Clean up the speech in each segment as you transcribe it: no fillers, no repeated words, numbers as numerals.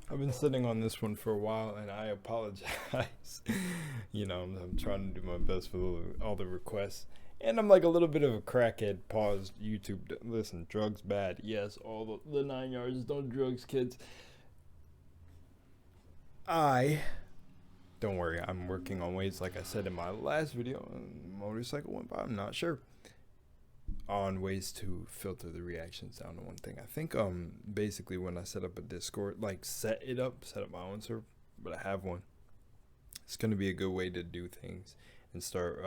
I've been sitting on this one for a while, and I apologize. I'm trying to do my best for all the requests. And I'm like a little bit of a crackhead. Pause. YouTube. Listen, drugs bad. Yes, all the 9 yards. Don't drugs, kids. Don't worry. I'm working on ways, like I said in my last video, motorcycle went by. I'm not sure. On ways to filter the reactions down to one thing. I think basically when I set up a Discord, like set up my own server, but I have one. It's gonna be a good way to do things and start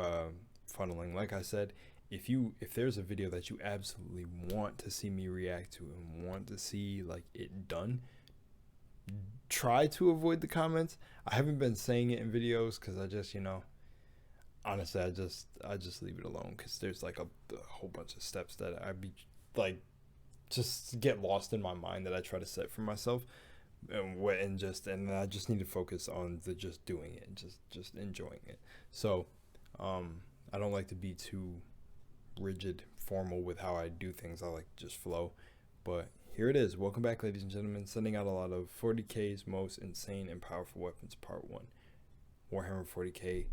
funneling. Like I said, if there's a video that you absolutely want to see me react to and want to see like it done, try to avoid the comments. I haven't been saying it in videos because I just honestly, I just leave it alone because there's like a whole bunch of steps that I'd be like just get lost in my mind that I try to set for myself, and I just need to focus on just doing it, and just enjoying it. So I don't like to be too rigid, formal with how I do things. I like to just flow. But here it is. Welcome back, ladies and gentlemen. Sending out a lot of 40K's most insane and powerful weapons, part 1. Warhammer 40K.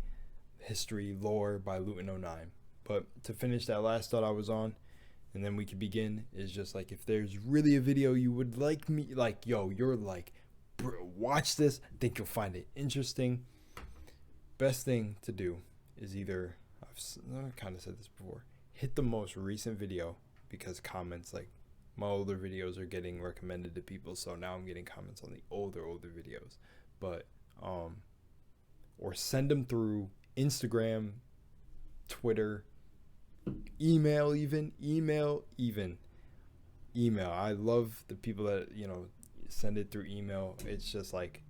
History lore by Luetin09. But to finish that last thought I was on, and then we can begin, is just like, if there's really a video you would like me, like, yo, you're like, bro, watch this, I think you'll find it interesting, best thing to do is either, I've kind of said this before, hit the most recent video, because comments, like my older videos are getting recommended to people, so now I'm getting comments on the older videos, but or send them through Instagram, Twitter, email. I love the people that send it through email. It's just like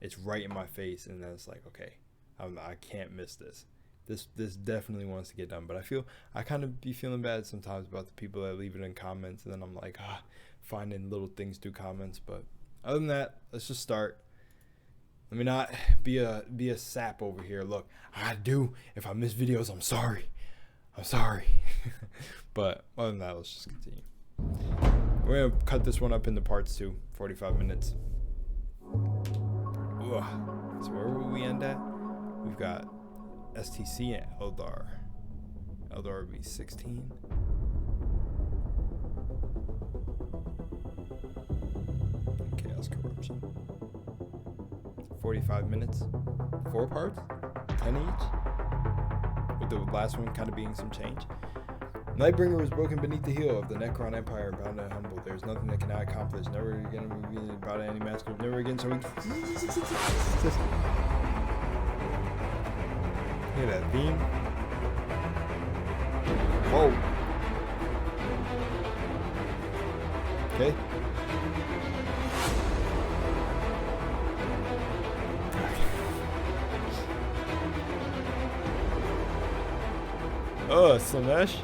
it's right in my face, and then it's like, okay, I can't miss this. This definitely wants to get done, but I kind of be feeling bad sometimes about the people that leave it in comments, and then I'm like finding little things through comments. But other than that, let's just start. Let me not be a sap over here. Look, if I miss videos, I'm sorry. But other than that, let's just continue. We're gonna cut this one up into parts too. 45 minutes. Ugh. So where will we end at? We've got STC and Eldar. Eldar would be 16. Chaos Corruption. 45 minutes, 4 parts, 10 each, with the last one kind of being some change. Nightbringer was broken beneath the heel of the Necron Empire, bound and humble. There's nothing that cannot accomplish. Never again revealed about any master. Never again. So we hear that theme. Whoa. Okay. Oh, Slanesh.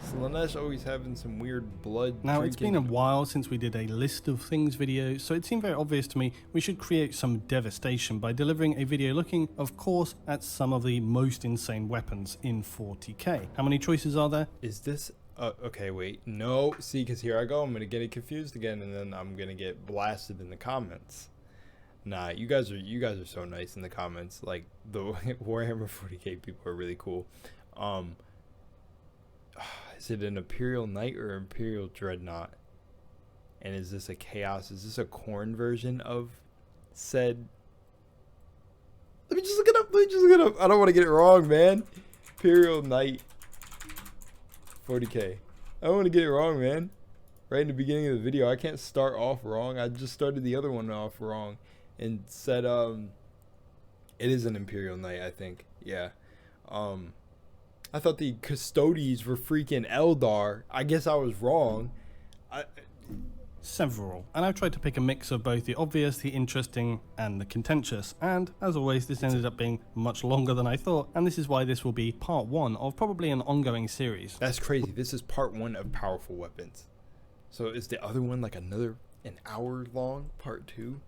Slanesh always having some weird blood. Now, it's been a while since we did a list of things video, so it seemed very obvious to me we should create some devastation by delivering a video looking, of course, at some of the most insane weapons in 40k. How many choices are there? Is this... okay, wait. No. See, because here I go. I'm going to get it confused again, and then I'm going to get blasted in the comments. Nah, you guys are so nice in the comments. Like, the Warhammer 40k people are really cool. Is it an Imperial Knight or Imperial Dreadnought? And is this a Chaos? Is this a Khorne version of said? Let me just look it up. I don't want to get it wrong, man. Imperial Knight 40k. I don't want to get it wrong, man. Right in the beginning of the video, I can't start off wrong. I just started the other one off wrong. And said it is an Imperial Knight, I think. Yeah. I thought the Custodes were freaking Eldar. I guess I was wrong. Several. And I've tried to pick a mix of both the obvious, the interesting, and the contentious. And as always, this ended up being much longer than I thought, and this is why this will be part 1 of probably an ongoing series. That's crazy. This is part 1 of powerful weapons. So is the other one like an hour long, part 2?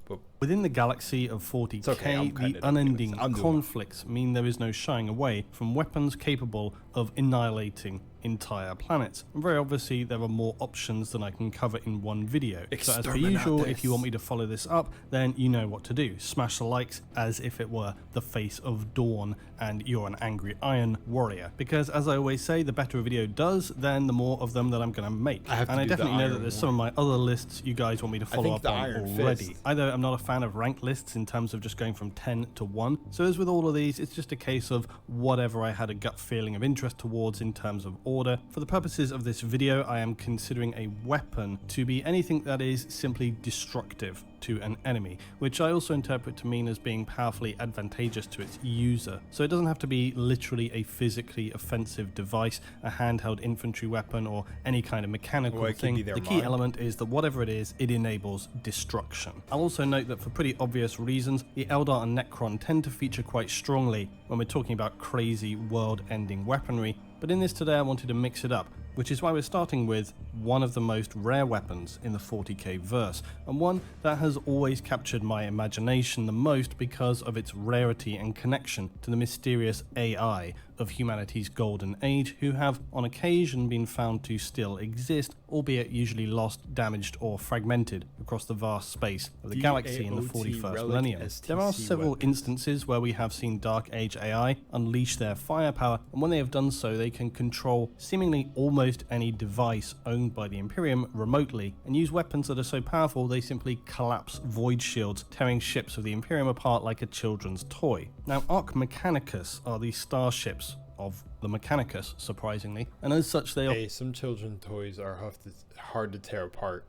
But Within the galaxy of 40K, the unending conflicts mean there is no shying away from weapons capable of annihilating entire planets. And very obviously there are more options than I can cover in one video. So as per usual, if you want me to follow this up, then you know what to do. Smash the likes as if it were the face of dawn and you're an angry iron warrior. Because as I always say, the better a video does, then the more of them that I'm going to make. And I definitely know that there's some of my other lists you guys want me to follow up on already. Either I'm not a fan of ranked lists in terms of just going from 10 to 1. So as with all of these, it's just a case of whatever I had a gut feeling of interest towards in terms of order. For the purposes of this video, I am considering a weapon to be anything that is simply destructive to an enemy, which I also interpret to mean as being powerfully advantageous to its user. So it doesn't have to be literally a physically offensive device, a handheld infantry weapon, or any kind of mechanical thing. The key element is that whatever it is, it enables destruction. I'll also note that for pretty obvious reasons, the Eldar and Necron tend to feature quite strongly when we're talking about crazy world-ending weaponry, but in this today I wanted to mix it up, which is why we're starting with one of the most rare weapons in the 40K verse, and one that has always captured my imagination the most because of its rarity and connection to the mysterious AI of humanity's golden age, who have on occasion been found to still exist, albeit usually lost, damaged, or fragmented across the vast space of the galaxy in the 41st millennium. There are several instances where we have seen Dark Age AI unleash their firepower, and when they have done so, they can control seemingly almost any device owned by the Imperium remotely, and use weapons that are so powerful they simply collapse void shields, tearing ships of the Imperium apart like a children's toy. Now, Arch Mechanicus are the starships of the Mechanicus, surprisingly, and as such they Hey, some children's toys are hard to tear apart.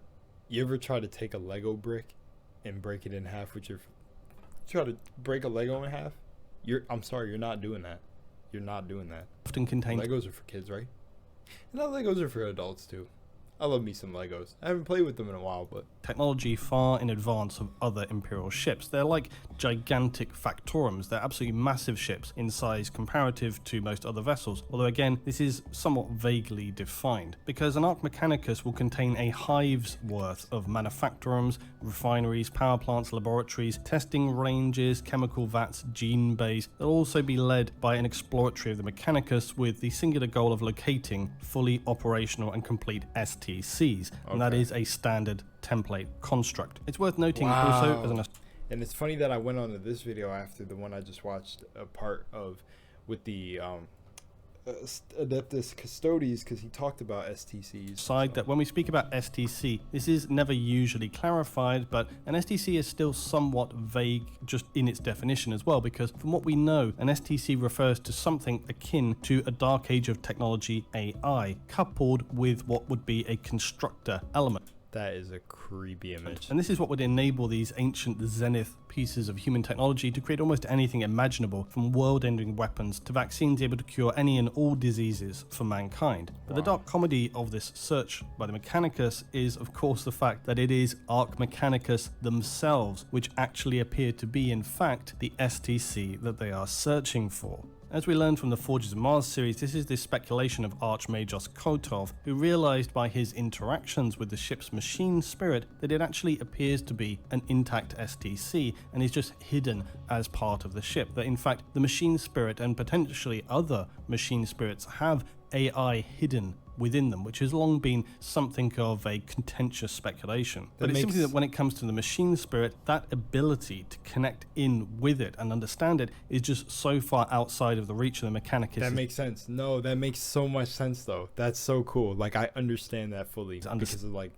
You ever try to take a Lego brick and break it in half with your... Try to break a Lego in half? I'm sorry, you're not doing that. You're not doing that. Often contain... Legos are for kids, right? And now Legos are for adults too. I love me some Legos. I haven't played with them in a while, but... Technology far in advance of other Imperial ships. They're like gigantic factorums. They're absolutely massive ships in size comparative to most other vessels. Although again, this is somewhat vaguely defined, because an Arch Mechanicus will contain a hive's worth of manufactorums, refineries, power plants, laboratories, testing ranges, chemical vats, gene bays. They'll also be led by an exploratory of the Mechanicus with the singular goal of locating fully operational and complete STCs, and that is a standard template construct. It's worth noting also as an... And it's funny that I went on to this video after the one I just watched a part of with the Adeptus Custodes, because he talked about STCs. Side that when we speak about STC, this is never usually clarified, but an STC is still somewhat vague just in its definition as well, because from what we know, an STC refers to something akin to a dark age of technology AI, coupled with what would be a constructor element. That is a creepy image. And this is what would enable these ancient zenith pieces of human technology to create almost anything imaginable, from world-ending weapons to vaccines able to cure any and all diseases for mankind. But the dark comedy of this search by the Mechanicus is, of course, the fact that it is Arch Mechanicus themselves which actually appear to be, in fact, the STC that they are searching for. As we learned from the Forges of Mars series, this is the speculation of Archmagos Kotov, who realized by his interactions with the ship's machine spirit that it actually appears to be an intact STC and is just hidden as part of the ship. That in fact, the machine spirit and potentially other machine spirits have AI hidden within them, which has long been something of a contentious speculation. But it's simply that when it comes to the machine spirit, that ability to connect in with it and understand it is just so far outside of the reach of the Mechanicus. That makes sense. No, that makes so much sense though. That's so cool. Like, I understand that fully because of like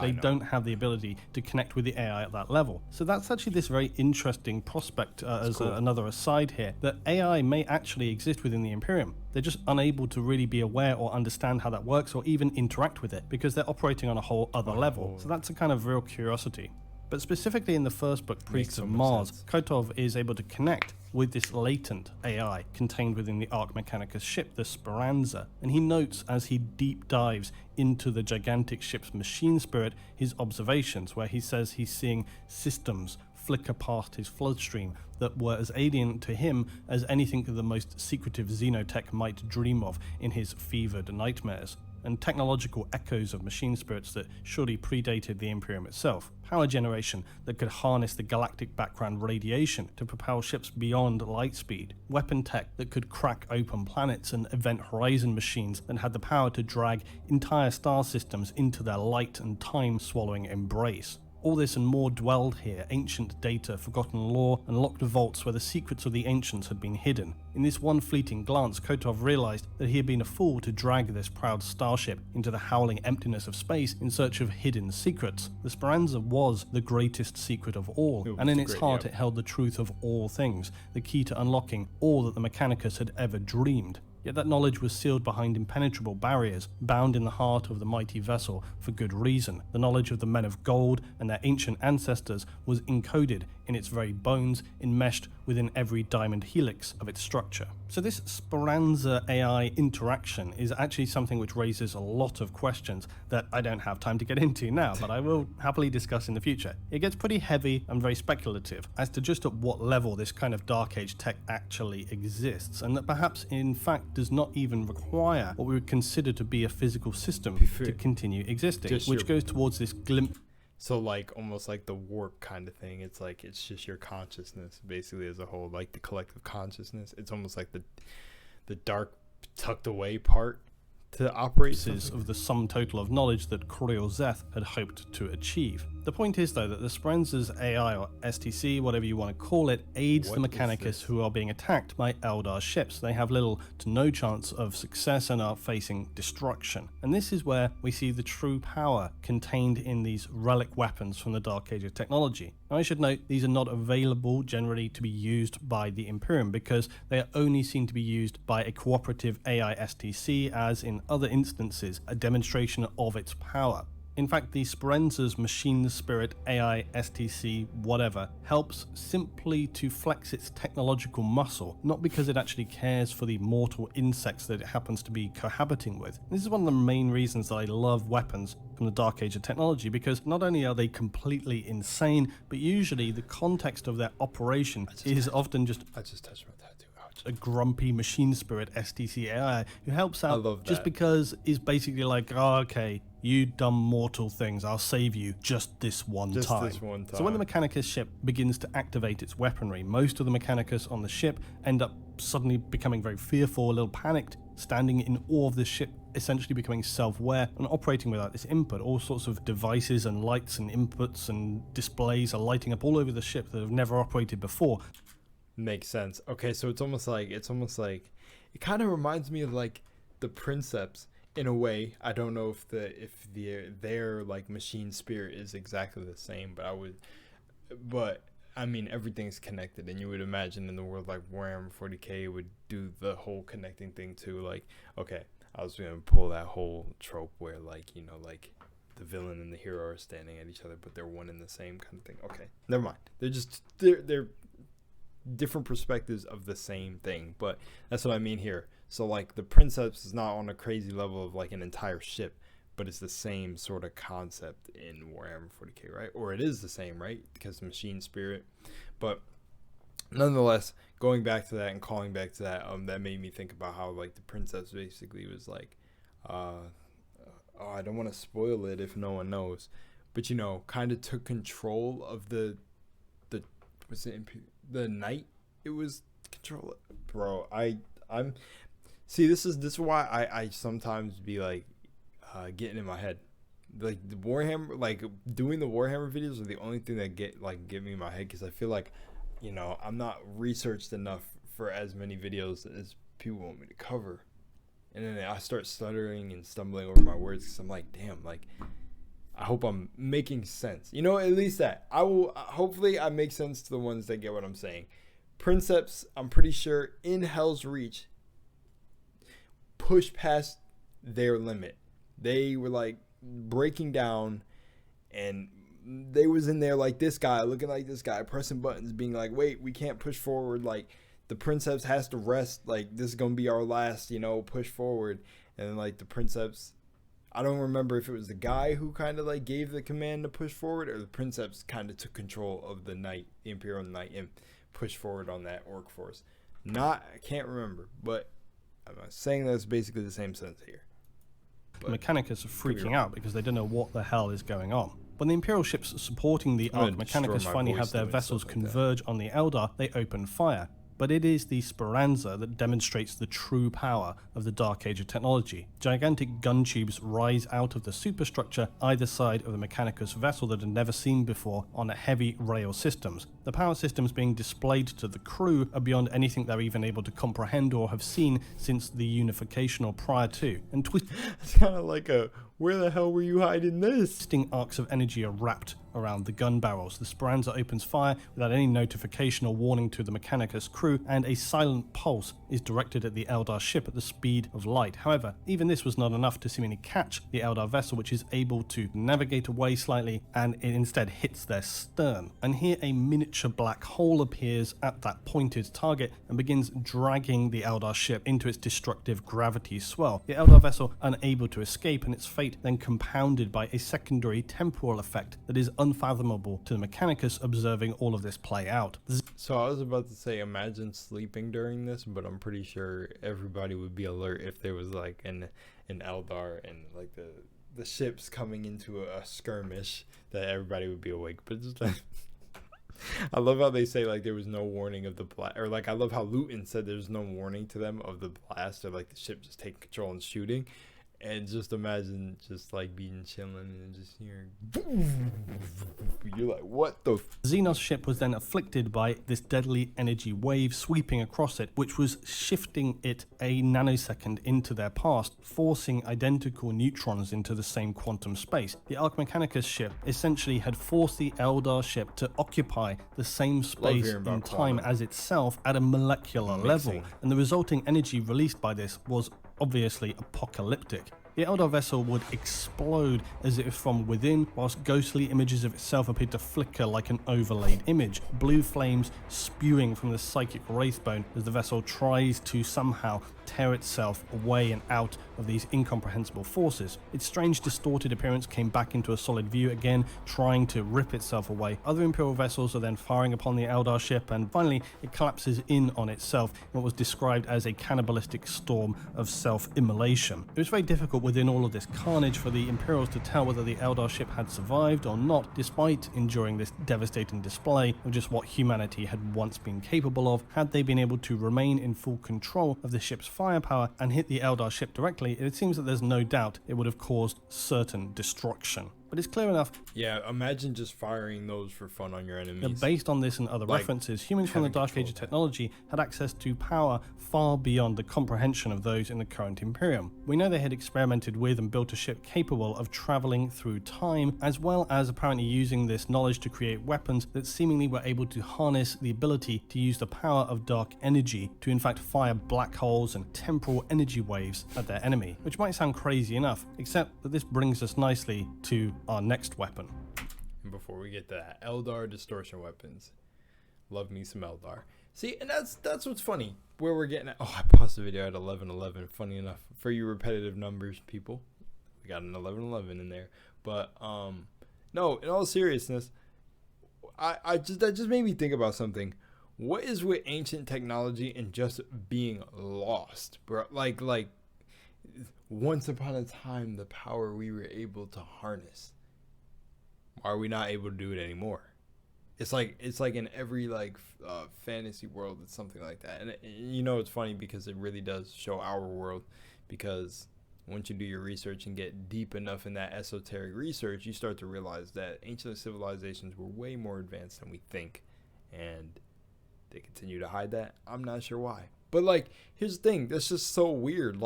they don't have the ability to connect with the AI at that level. So that's actually this very interesting prospect another aside here, that AI may actually exist within the Imperium. They're just unable to really be aware or understand how that works or even interact with it because they're operating on a whole other level. So that's a kind of real curiosity. But specifically in the first book, Priests of Mars, Kotov is able to connect with this latent AI contained within the Arch Mechanicus ship, the Speranza, and he notes as he deep dives into the gigantic ship's machine spirit his observations, where he says he's seeing systems flicker past his floodstream that were as alien to him as anything that the most secretive xenotech might dream of in his fevered nightmares. and technological echoes of machine spirits that surely predated the Imperium itself. Power generation that could harness the galactic background radiation to propel ships beyond light speed. Weapon tech that could crack open planets, and event horizon machines that had the power to drag entire star systems into their light and time-swallowing embrace. All this and more dwelled here, ancient data, forgotten lore, and locked vaults where the secrets of the ancients had been hidden. In this one fleeting glance, Kotov realized that he had been a fool to drag this proud starship into the howling emptiness of space in search of hidden secrets. The Speranza was the greatest secret of all, and in its heart it held the truth of all things, the key to unlocking all that the Mechanicus had ever dreamed. Yet that knowledge was sealed behind impenetrable barriers, bound in the heart of the mighty vessel for good reason. The knowledge of the men of gold and their ancient ancestors was encoded in its very bones, enmeshed within every diamond helix of its structure. So this Speranza AI interaction is actually something which raises a lot of questions that I don't have time to get into now, but I will happily discuss in the future. It gets pretty heavy and very speculative as to just at what level this kind of Dark Age tech actually exists, and that perhaps in fact does not even require what we would consider to be a physical system to continue existing, which goes towards this glimpse. So like almost like the warp kind of thing. It's like it's just your consciousness basically as a whole, like the collective consciousness. It's almost like the dark tucked away part to operate of the sum total of knowledge that Zeth had hoped to achieve. The point is, though, that the Speranza's AI, or STC, whatever you want to call it, aids the Mechanicus who are being attacked by Eldar ships. They have little to no chance of success and are facing destruction. And this is where we see the true power contained in these relic weapons from the Dark Age of technology. Now, I should note these are not available generally to be used by the Imperium, because they are only seen to be used by a cooperative AI STC, as in other instances, a demonstration of its power. In fact, the Speranza's machine spirit AI STC whatever helps simply to flex its technological muscle, not because it actually cares for the mortal insects that it happens to be cohabiting with. This is one of the main reasons that I love weapons from the Dark Age of technology, because not only are they completely insane, but usually the context of their operation is often just... I just touched my tattoo. Ouch. A grumpy machine spirit STC AI who helps out just because is basically like, oh, okay, you dumb mortal things, I'll save you just this one time. So when the Mechanicus ship begins to activate its weaponry, most of the Mechanicus on the ship end up suddenly becoming very fearful, a little panicked, standing in awe of this ship, essentially becoming self-aware and operating without this input. All sorts of devices and lights and inputs and displays are lighting up all over the ship that have never operated before. Makes sense. Okay, so it's almost like it kind of reminds me of like the Princeps in a way. I don't know if their like machine spirit is exactly the same, but I mean everything's connected, and you would imagine in the world like Warhammer 40K would do the whole connecting thing too. Like, okay, I was gonna pull that whole trope where like, you know, like the villain and the hero are standing at each other, but they're one and the same kind of thing. Okay, never mind. They're different perspectives of the same thing, but that's what I mean here. So like the Princeps is not on a crazy level of like an entire ship, but it's the same sort of concept in Warhammer 40K, right? Or it is the same, right? Because machine spirit. But nonetheless, going back to that and calling back to that, that made me think about how like the Princeps basically was like, I don't want to spoil it if no one knows, but you know, kind of took control of the night. It was control, bro. I'm see, this is why I sometimes be like getting in my head. Like the Warhammer, like doing the Warhammer videos are the only thing that get me in my head, because I feel like, you know, I'm not researched enough for as many videos as people want me to cover, and then I start stuttering and stumbling over my words because I'm like, damn, like I hope I'm making sense. You know, at least that. I will, hopefully I make sense to the ones that get what I'm saying. Princeps, I'm pretty sure in Hell's Reach, pushed past their limit. They were like breaking down, and they was in there like this guy, looking like this guy, pressing buttons, being like, wait, we can't push forward. Like the Princeps has to rest. Like this is going to be our last, you know, push forward. And then like the Princeps, I don't remember if it was the guy who kind of like gave the command to push forward, or the Princeps kind of took control of the Knight, the Imperial Knight, and pushed forward on that orc force. I can't remember, but I'm saying that's basically the same sense here. The Mechanicus are freaking out because they don't know what the hell is going on. When the Imperial ships supporting the Arch Mechanicus finally have their vessels converge on the Eldar, they open fire. But it is the Speranza that demonstrates the true power of the Dark Age of technology. Gigantic gun tubes rise out of the superstructure either side of the Mechanicus vessel that had never seen before on heavy rail systems. The power systems being displayed to the crew are beyond anything they're even able to comprehend or have seen since the unification or prior to. And it's kind of like a, where the hell were you hiding this? Twisting arcs of energy are wrapped around the gun barrels. The Speranza opens fire without any notification or warning to the Mechanicus crew, and a silent pulse is directed at the Eldar ship at the speed of light. However, even this was not enough to seemingly catch the Eldar vessel, which is able to navigate away slightly, and it instead hits their stern. And here a miniature black hole appears at that pointed target and begins dragging the Eldar ship into its destructive gravity swell. The Eldar vessel unable to escape, and its fate then compounded by a secondary temporal effect that is unfathomable to the Mechanicus observing all of this play out. So I was about to say, imagine sleeping during this, but I'm pretty sure everybody would be alert if there was like an Eldar and like the ships coming into a skirmish, that everybody would be awake. But just like, I love how they say like there was no warning of the blast, or like I love how Luetin said there's no warning to them of the blast, or like the ship just taking control and shooting. And just imagine just like being chilling and just hearing, you're like, what the Xenos ship was then afflicted by this deadly energy wave sweeping across it, which was shifting it a nanosecond into their past, forcing identical neutrons into the same quantum space. The Arch Mechanicus ship essentially had forced the Eldar ship to occupy the same space and time as itself at a molecular level, and the resulting energy released by this was obviously apocalyptic. The Eldar vessel would explode as if from within, whilst ghostly images of itself appeared to flicker like an overlaid image, blue flames spewing from the psychic wraithbone as the vessel tries to somehow tear itself away and out of these incomprehensible forces. Its strange distorted appearance came back into a solid view again, trying to rip itself away. Other Imperial vessels are then firing upon the Eldar ship, and finally it collapses in on itself in what was described as a cannibalistic storm of self-immolation. It was very difficult within all of this carnage for the Imperials to tell whether the Eldar ship had survived or not, despite enduring this devastating display of just what humanity had once been capable of. Had they been able to remain in full control of the ship's firepower and hit the Eldar ship directly, it seems that there's no doubt it would have caused certain destruction. But it's clear enough. Yeah, imagine just firing those for fun on your enemies. Based on this and other references, humans from the Dark Age of technology had access to power far beyond the comprehension of those in the current Imperium. We know they had experimented with and built a ship capable of traveling through time, as well as apparently using this knowledge to create weapons that seemingly were able to harness the ability to use the power of dark energy to in fact fire black holes and temporal energy waves at their enemy, which might sound crazy enough, except that this brings us nicely to our next weapon. And before we get to that, Eldar distortion weapons. Love me some Eldar. See, and that's what's funny. Where we're getting at. Oh, I paused the video at 11:11. Funny enough, for you repetitive numbers people, we got an 11:11 in there. But no, in all seriousness, that just made me think about something. What is with ancient technology and just being lost, bro? Like once upon a time, the power we were able to harness. Are we not able to do it anymore? It's like in every fantasy world, it's something like that. And you know, it's funny because it really does show our world, because once you do your research and get deep enough in that esoteric research, you start to realize that ancient civilizations were way more advanced than we think, and they continue to hide that. I'm not sure why. But here's the thing, that's just so weird.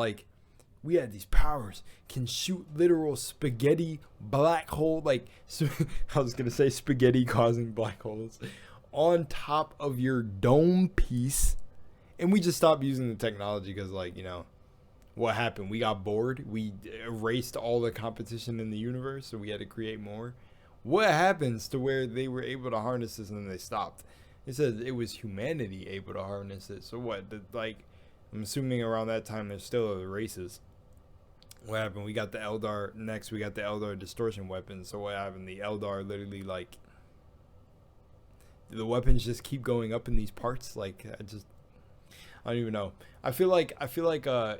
We had these powers, can shoot literal spaghetti black hole, I was going to say spaghetti causing black holes, on top of your dome piece. And we just stopped using the technology because, what happened? We got bored. We erased all the competition in the universe, so we had to create more. What happens to where they were able to harness this and then they stopped? It says it was humanity able to harness it. So what? I'm assuming around that time there's still other races. What happened? We got the Eldar next. We got the Eldar distortion weapons. So what happened? The Eldar literally the weapons just keep going up in these parts. I don't even know. I feel like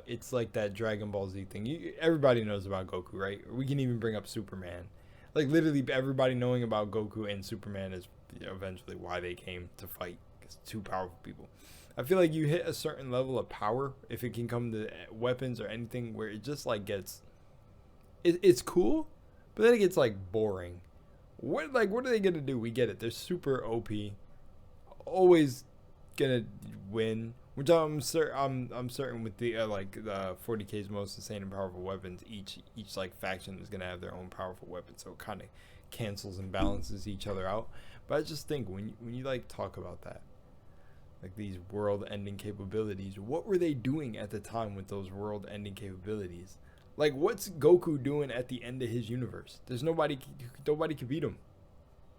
it's like that Dragon Ball Z thing. Everybody knows about Goku, right? We can even bring up Superman. Like literally everybody knowing about Goku and Superman is eventually why they came to fight. It's two powerful people. I feel like you hit a certain level of power if it can come to weapons or anything where it just like gets it's cool, but then it gets like boring. What are they gonna do? We get it. They're super OP, always gonna win. Which I'm certain with the the 40K's most insane and powerful weapons. Each like faction is gonna have their own powerful weapon, so it kind of cancels and balances each other out. But I just think when you like talk about that, like these world-ending capabilities, what were they doing at the time with those world-ending capabilities? Like, what's Goku doing at the end of his universe? There's nobody can beat him,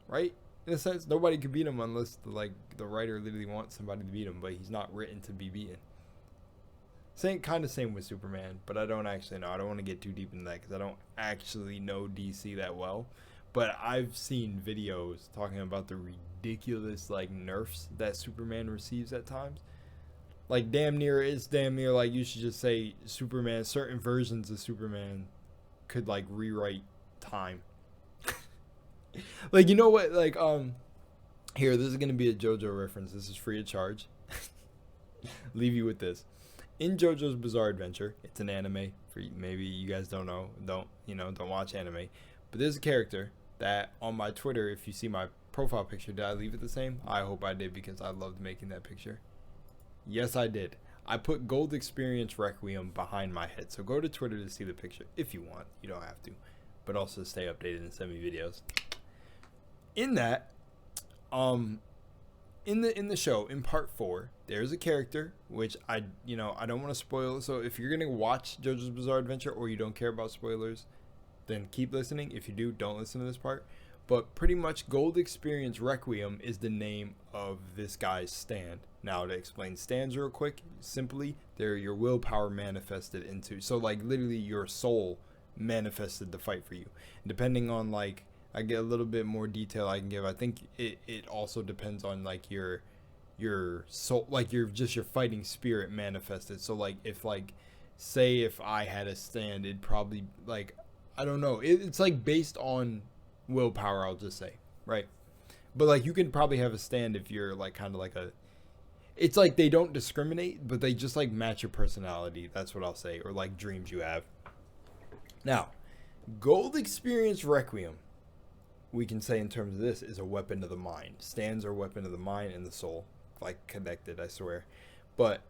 right? In a sense, nobody can beat him unless the writer literally wants somebody to beat him, but he's not written to be beaten. Same with Superman, but I don't actually know. I don't want to get too deep into that because I don't actually know DC that well. But I've seen videos talking about the ridiculous like nerfs that Superman receives at times. Like damn near like you should just say Superman, certain versions of Superman could like rewrite time. Like, you know what, like here, this is gonna be a JoJo reference. This is free of charge. Leave you with this. In JoJo's Bizarre Adventure, it's an anime. For maybe you guys don't watch anime, but there's a character that on my Twitter, if you see my profile picture, did I leave it the same? I hope I did because I loved making that picture. Yes, I did. I put Gold Experience Requiem behind my head. So go to Twitter to see the picture if you want. You don't have to, but also stay updated and send me videos. In that, in the show, in part 4, there's a character which I don't want to spoil. So if you're gonna watch JoJo's Bizarre Adventure or you don't care about spoilers, then keep listening. If you do, don't listen to this part. But pretty much Gold Experience Requiem is the name of this guy's stand. Now to explain stands real quick, simply, they're your willpower manifested into. So like literally your soul manifested the fight for you. And depending on like, I get a little bit more detail I can give. I think it also depends on like your soul, like your fighting spirit manifested. So like if say if I had a stand, it'd probably like, I don't know. It's like based on willpower, I'll just say, right? But like you can probably have a stand if you're like kind of like it's like they don't discriminate, but they just like match your personality. That's what I'll say, or like dreams you have. Now, Gold Experience Requiem, we can say in terms of this, is a weapon of the mind. Stands are a weapon of the mind and the soul, like connected, I swear. But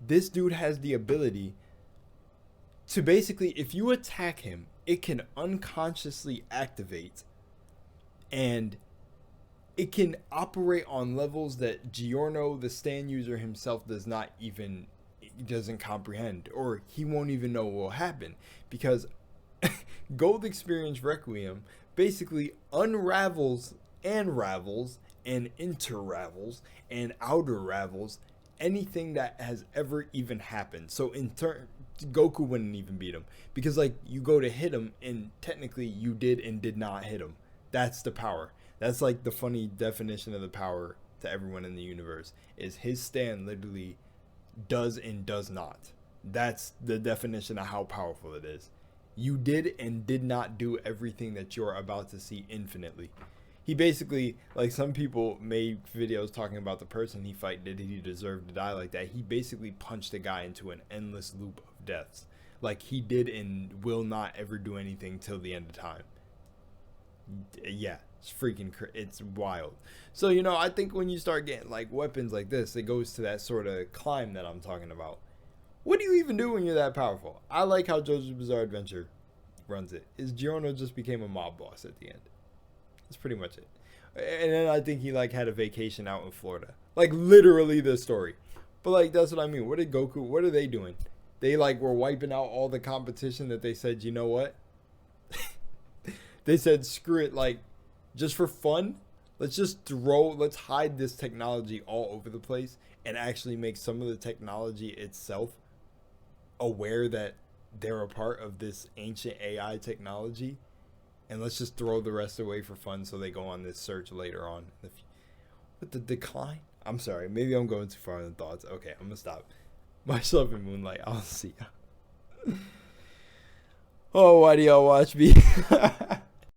this dude has the ability to basically, if you attack him, it can unconsciously activate, and it can operate on levels that Giorno, the stand user himself, doesn't comprehend, or he won't even know what will happen, because Gold Experience Requiem basically unravels and ravels and interravels and outer ravels anything that has ever even happened. So in turn, Goku wouldn't even beat him, because like you go to hit him and technically you did and did not hit him. That's the power. That's like the funny definition of the power to everyone in the universe, is his stand literally does and does not. That's the definition of how powerful it is. You did and did not do everything that you're about to see infinitely. He basically, like some people made videos talking about the person he fight, did he deserve to die like that? He basically punched a guy into an endless loop of deaths. Like he did and will not ever do anything till the end of time. Yeah, it's wild. So, I think when you start getting like weapons like this, it goes to that sort of climb that I'm talking about. What do you even do when you're that powerful? I like how JoJo's Bizarre Adventure runs it. Is Giorno just became a mob boss at the end. That's pretty much it. And then I think he like had a vacation out in Florida. Like literally the story. But like that's what I mean. What are they doing? They like were wiping out all the competition that they said, you know what? They said screw it, like just for fun, let's hide this technology all over the place and actually make some of the technology itself aware that they're a part of this ancient AI technology, and let's just throw the rest away for fun so they go on this search later on. With the decline, I'm sorry. Maybe I'm going too far in the thoughts. Okay, I'm gonna stop. Much love in Moonlight. I'll see ya. Oh, why do y'all watch me?